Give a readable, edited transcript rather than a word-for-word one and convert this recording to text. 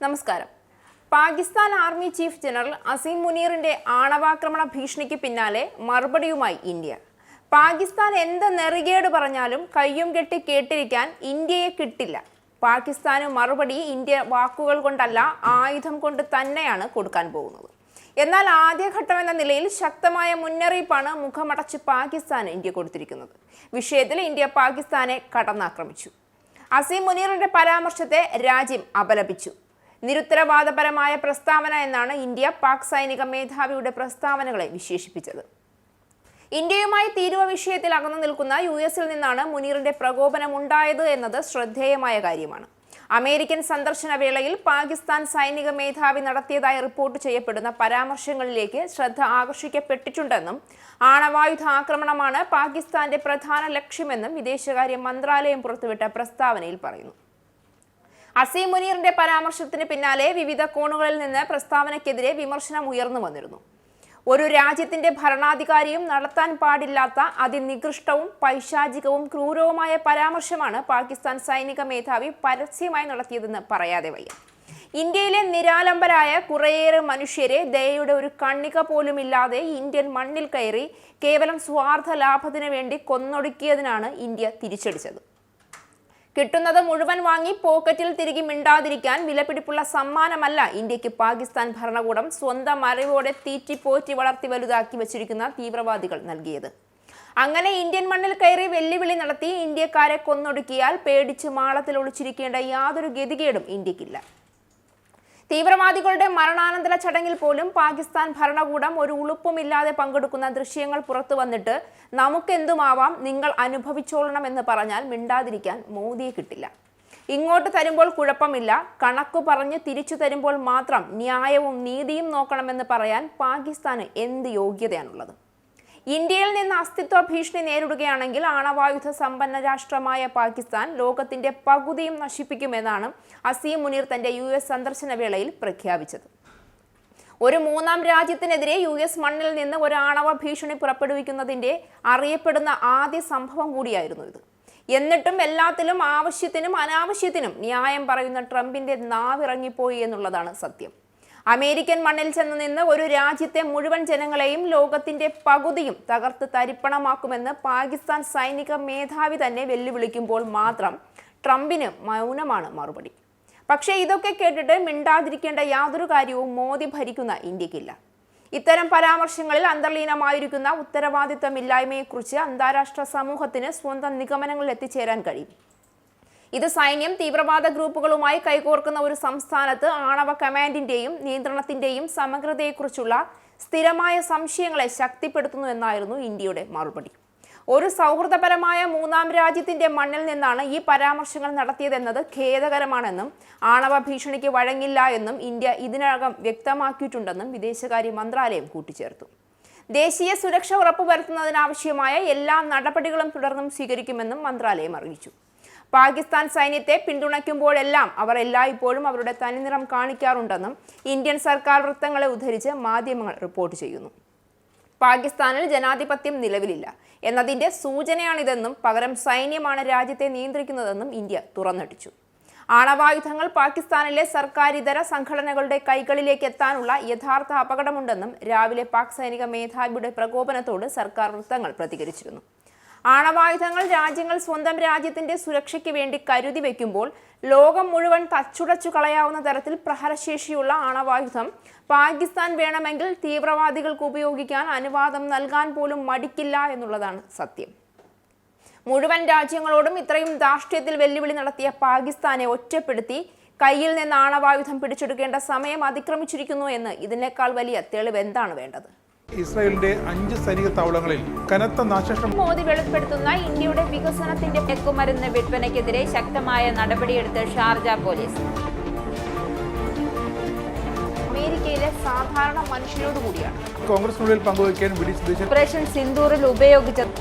നമസ്കാരം. Pakistan army chief general Asim മുനീറിന്റെ ആണവാക്രമണ ഭീഷണിക്ക് പിന്നാലെ മറുപടിയുമായി ഇന്ത്യ. പാകിസ്ഥാൻ എന്ത് നെറികേട് പറഞ്ഞാലും കയ്യും കെട്ടി കേട്ടിരിക്കാൻ ഇന്ത്യയെ കിട്ടില്ല. പാകിസ്ഥാന് മറുപടി ഇന്ത്യ വാക്കുകൾ കൊണ്ടല്ല, ആയുധം കൊണ്ട് തന്നെയാണ് കൊടുക്കാൻ പോകുന്നത്. എന്നാൽ ആദ്യഘട്ടമെന്ന നിലയിൽ ശക്തമായ മുന്നറിയിപ്പാണ് മുഖമടച്ച് പാകിസ്ഥാന് ഇന്ത്യ കൊടുത്തിരിക്കുന്നത്. വിഷയത്തിൽ ഇന്ത്യ പാകിസ്ഥാനെ കടന്നാക്രമിച്ചു. അസീം മുനീറിന്റെ പരാമർശത്തെ രാജ്യം അപലപിച്ചു. നിരുത്തരവാദപരമായ പ്രസ്താവന എന്നാണ് ഇന്ത്യ പാക് സൈനിക മേധാവിയുടെ പ്രസ്താവനകളെ വിശേഷിപ്പിച്ചത്. ഇന്ത്യയുമായി തീരുവ വിഷയത്തിൽ അകന്നു നിൽക്കുന്ന US-ൽ നിന്നാണ് മുനീറിന്റെ പ്രകോപനം ഉണ്ടായത് എന്നത് ശ്രദ്ധേയമായ കാര്യമാണ്. അമേരിക്കൻ സന്ദർശന വേളയിൽ പാകിസ്ഥാൻ സൈനിക മേധാവി നടത്തിയതായി റിപ്പോർട്ട് ചെയ്യപ്പെടുന്ന പരാമർശങ്ങളിലേക്ക് ശ്രദ്ധ ആകർഷിക്കപ്പെട്ടിട്ടുണ്ടെന്നും ആണവായുധ ആക്രമണമാണ് പാകിസ്ഥാന്റെ പ്രധാന ലക്ഷ്യമെന്നും വിദേശകാര്യ മന്ത്രാലയം പുറത്തുവിട്ട പ്രസ്താവനയിൽ പറയുന്നു. അസീം മുനീറിന്റെ പരാമർശത്തിന് പിന്നാലെ വിവിധ കോണുകളിൽ നിന്ന് പ്രസ്താവനയ്ക്കെതിരെ വിമർശനം ഉയർന്നു വന്നിരുന്നു. ഒരു രാജ്യത്തിന്റെ ഭരണാധികാരിയും നടത്താൻ പാടില്ലാത്ത അതിനികൃഷ്ടവും പൈശാചികവും ക്രൂരവുമായ പരാമർശമാണ് പാകിസ്ഥാൻ സൈനിക മേധാവി പരസ്യമായി നടത്തിയതെന്ന് പറയാതെ വയ്യ. ഇന്ത്യയിലെ നിരാലംബരായ കുറേയേറെ മനുഷ്യരെ ദയയുടെ ഒരു കണ്ണിക പോലുമില്ലാതെ ഇന്ത്യൻ മണ്ണിൽ കയറി കേവലം സ്വാർത്ഥ ലാഭത്തിന് വേണ്ടി കൊന്നൊടുക്കിയതിനാണ് ഇന്ത്യ തിരിച്ചടിച്ചത്. കിട്ടുന്നത് മുഴുവൻ വാങ്ങി പോക്കറ്റിൽ തിരികെ മിണ്ടാതിരിക്കാൻ വിലപിടിപ്പുള്ള സമ്മാനമല്ല ഇന്ത്യക്ക് പാകിസ്ഥാൻ ഭരണകൂടം സ്വന്തം അറിവോടെ തീറ്റിപ്പോറ്റി വളർത്തി വലുതാക്കി വച്ചിരിക്കുന്ന തീവ്രവാദികൾ നൽകിയത്. അങ്ങനെ ഇന്ത്യൻ മണ്ണിൽ കയറി വെല്ലുവിളി നടത്തി ഇന്ത്യക്കാരെ കൊന്നൊടുക്കിയാൽ പേടിച്ച് മാളത്തിൽ ഒളിച്ചിരിക്കേണ്ട യാതൊരു ഗതികേടും ഇന്ത്യക്കില്ല. തീവ്രവാദികളുടെ മരണാനന്തര ചടങ്ങിൽ പോലും പാകിസ്ഥാൻ ഭരണകൂടം ഒരു ഉളുപ്പുമില്ലാതെ പങ്കെടുക്കുന്ന ദൃശ്യങ്ങൾ പുറത്തു വന്നിട്ട് നമുക്കെന്തുമാവാം, നിങ്ങൾ അനുഭവിച്ചോളണം എന്ന് പറഞ്ഞാൽ മിണ്ടാതിരിക്കാൻ മോദിയെ കിട്ടില്ല. ഇങ്ങോട്ട് തരുമ്പോൾ കുഴപ്പമില്ല, കണക്കു പറഞ്ഞ് തിരിച്ചു തരുമ്പോൾ മാത്രം ന്യായവും നീതിയും നോക്കണമെന്ന് പറയാൻ പാകിസ്ഥാന് എന്ത് യോഗ്യതയാണുള്ളത്? ഇന്ത്യയിൽ നിന്ന് അസ്തിത്വ ഭീഷണി നേരിടുകയാണെങ്കിൽ ആണവായുധ സമ്പന്ന രാഷ്ട്രമായ പാകിസ്ഥാൻ ലോകത്തിന്റെ പകുതിയും നശിപ്പിക്കുമെന്നാണ് അസീം മുനീർ തന്റെ US സന്ദർശന വേളയിൽ പ്രഖ്യാപിച്ചത്. ഒരു മൂന്നാം രാജ്യത്തിനെതിരെ US മണ്ണിൽ നിന്ന് ഒരു ആണവ ഭീഷണി പുറപ്പെടുവിക്കുന്നതിന്റെ അറിയപ്പെടുന്ന ആദ്യ സംഭവം കൂടിയായിരുന്നു ഇത്. എന്നിട്ടും എല്ലാത്തിലും ആവശ്യത്തിനും അനാവശ്യത്തിനും ന്യായം പറയുന്ന ട്രംപിന്റെ നാവിറങ്ങിപ്പോയി എന്നുള്ളതാണ് സത്യം. അമേരിക്കൻ മണ്ണിൽ ചെന്ന് നിന്ന് ഒരു രാജ്യത്തെ മുഴുവൻ ജനങ്ങളെയും ലോകത്തിന്റെ പകുതിയും തകർത്ത് തരിപ്പണമാക്കുമെന്ന് പാകിസ്ഥാൻ സൈനിക മേധാവി തന്നെ വെല്ലുവിളിക്കുമ്പോൾ മാത്രം ട്രംപിന് മൗനമാണ് മറുപടി. പക്ഷേ ഇതൊക്കെ കേട്ടിട്ട് മിണ്ടാതിരിക്കേണ്ട യാതൊരു കാര്യവും മോദി ഭരിക്കുന്ന ഇന്ത്യക്കില്ല. ഇത്തരം പരാമർശങ്ങളിൽ അന്തർലീനമായിരിക്കുന്ന ഉത്തരവാദിത്തമില്ലായ്മയെക്കുറിച്ച് അന്താരാഷ്ട്ര സമൂഹത്തിന് സ്വന്തം നിഗമനങ്ങളിൽ എത്തിച്ചേരാൻ കഴിയും. ഇത് സൈന്യം തീവ്രവാദ ഗ്രൂപ്പുകളുമായി കൈകോർക്കുന്ന ഒരു സംസ്ഥാനത്ത് ആണവ കമാൻഡിന്റെയും നിയന്ത്രണത്തിന്റെയും സമഗ്രതയെക്കുറിച്ചുള്ള സ്ഥിരമായ സംശയങ്ങളെ ശക്തിപ്പെടുത്തുന്നു എന്നായിരുന്നു ഇന്ത്യയുടെ മറുപടി. ഒരു സൗഹൃദപരമായ മൂന്നാം രാജ്യത്തിന്റെ മണ്ണിൽ നിന്നാണ് ഈ പരാമർശങ്ങൾ നടത്തിയതെന്നത് ഖേദകരമാണെന്നും ആണവ ഭീഷണിക്ക് വഴങ്ങില്ല എന്നും ഇന്ത്യ ഇതിനകം വ്യക്തമാക്കിയിട്ടുണ്ടെന്നും വിദേശകാര്യ മന്ത്രാലയം കൂട്ടിച്ചേർത്തു. ദേശീയ സുരക്ഷ ഉറപ്പുവരുത്തുന്നതിനാവശ്യമായ എല്ലാ നടപടികളും തുടർന്നും സ്വീകരിക്കുമെന്നും മന്ത്രാലയം അറിയിച്ചു. പാകിസ്ഥാൻ സൈന്യത്തെ പിന്തുണയ്ക്കുമ്പോഴെല്ലാം അവർ എല്ലായ്പ്പോഴും അവരുടെ തനിനിറം കാണിക്കാറുണ്ടെന്നും ഇന്ത്യൻ സർക്കാർ വൃത്തങ്ങളെ ഉദ്ധരിച്ച് മാധ്യമങ്ങൾ റിപ്പോർട്ട് ചെയ്യുന്നു. പാകിസ്ഥാനിൽ ജനാധിപത്യം നിലവിലില്ല എന്നതിന്റെ സൂചനയാണിതെന്നും പകരം സൈന്യമാണ് രാജ്യത്തെ നിയന്ത്രിക്കുന്നതെന്നും ഇന്ത്യ തുറന്നടിച്ചു. ആണവായുധങ്ങൾ പാകിസ്ഥാനിലെ സർക്കാരിതര സംഘടനകളുടെ കൈകളിലേക്ക് എത്താനുള്ള യഥാർത്ഥ അപകടമുണ്ടെന്നും രാവിലെ പാക് സൈനിക മേധാവിയുടെ പ്രകോപനത്തോട് സർക്കാർ വൃത്തങ്ങൾ പ്രതികരിച്ചിരുന്നു. ആണവായുധങ്ങൾ രാജ്യങ്ങൾ സ്വന്തം രാജ്യത്തിന്റെ സുരക്ഷയ്ക്ക് വേണ്ടി കരുതി വയ്ക്കുമ്പോൾ ലോകം മുഴുവൻ തച്ചുടച്ചു കളയാവുന്ന തരത്തിൽ പ്രഹരശേഷിയുള്ള ആണവായുധം പാകിസ്ഥാൻ വേണമെങ്കിൽ തീവ്രവാദികൾക്ക് ഉപയോഗിക്കാൻ അനുവാദം നൽകാൻ പോലും മടിക്കില്ല എന്നുള്ളതാണ് സത്യം. മുഴുവൻ രാജ്യങ്ങളോടും ഇത്രയും ധാർഷ്ട്യത്തിൽ വെല്ലുവിളി നടത്തിയ പാകിസ്ഥാനെ ഒറ്റപ്പെടുത്തി കയ്യിൽ നിന്ന് ആണവായുധം പിടിച്ചെടുക്കേണ്ട സമയം അതിക്രമിച്ചിരിക്കുന്നു എന്ന് ഇതിനേക്കാൾ വലിയ തെളിവ് എന്താണ് വേണ്ടത്? ഇസ്രായേലിന്റെ 5 സൈനിക താവളങ്ങളിൽ കനത്ത നാശനഷ്ടം. മോദി വെളിപ്പെടുത്തുന്ന ഇന്ത്യയുടെ വികസനത്തിന്റെ മയക്കുമരുന്ന് വിൽപ്പനയ്ക്കെതിരെ ശക്തമായ നടപടിയെടുത്ത് ഷാർജ പോലീസ്. അമേരിക്കയിലെ സാധാരണ മനുഷ്യരോട് കൂടിയാണ് കോൺഗ്രസിനുള്ളിൽ പങ്കുവയ്ക്കാൻ ഓപ്പറേഷൻ സിന്ദൂറിൽ ഉപയോഗിച്ചത്.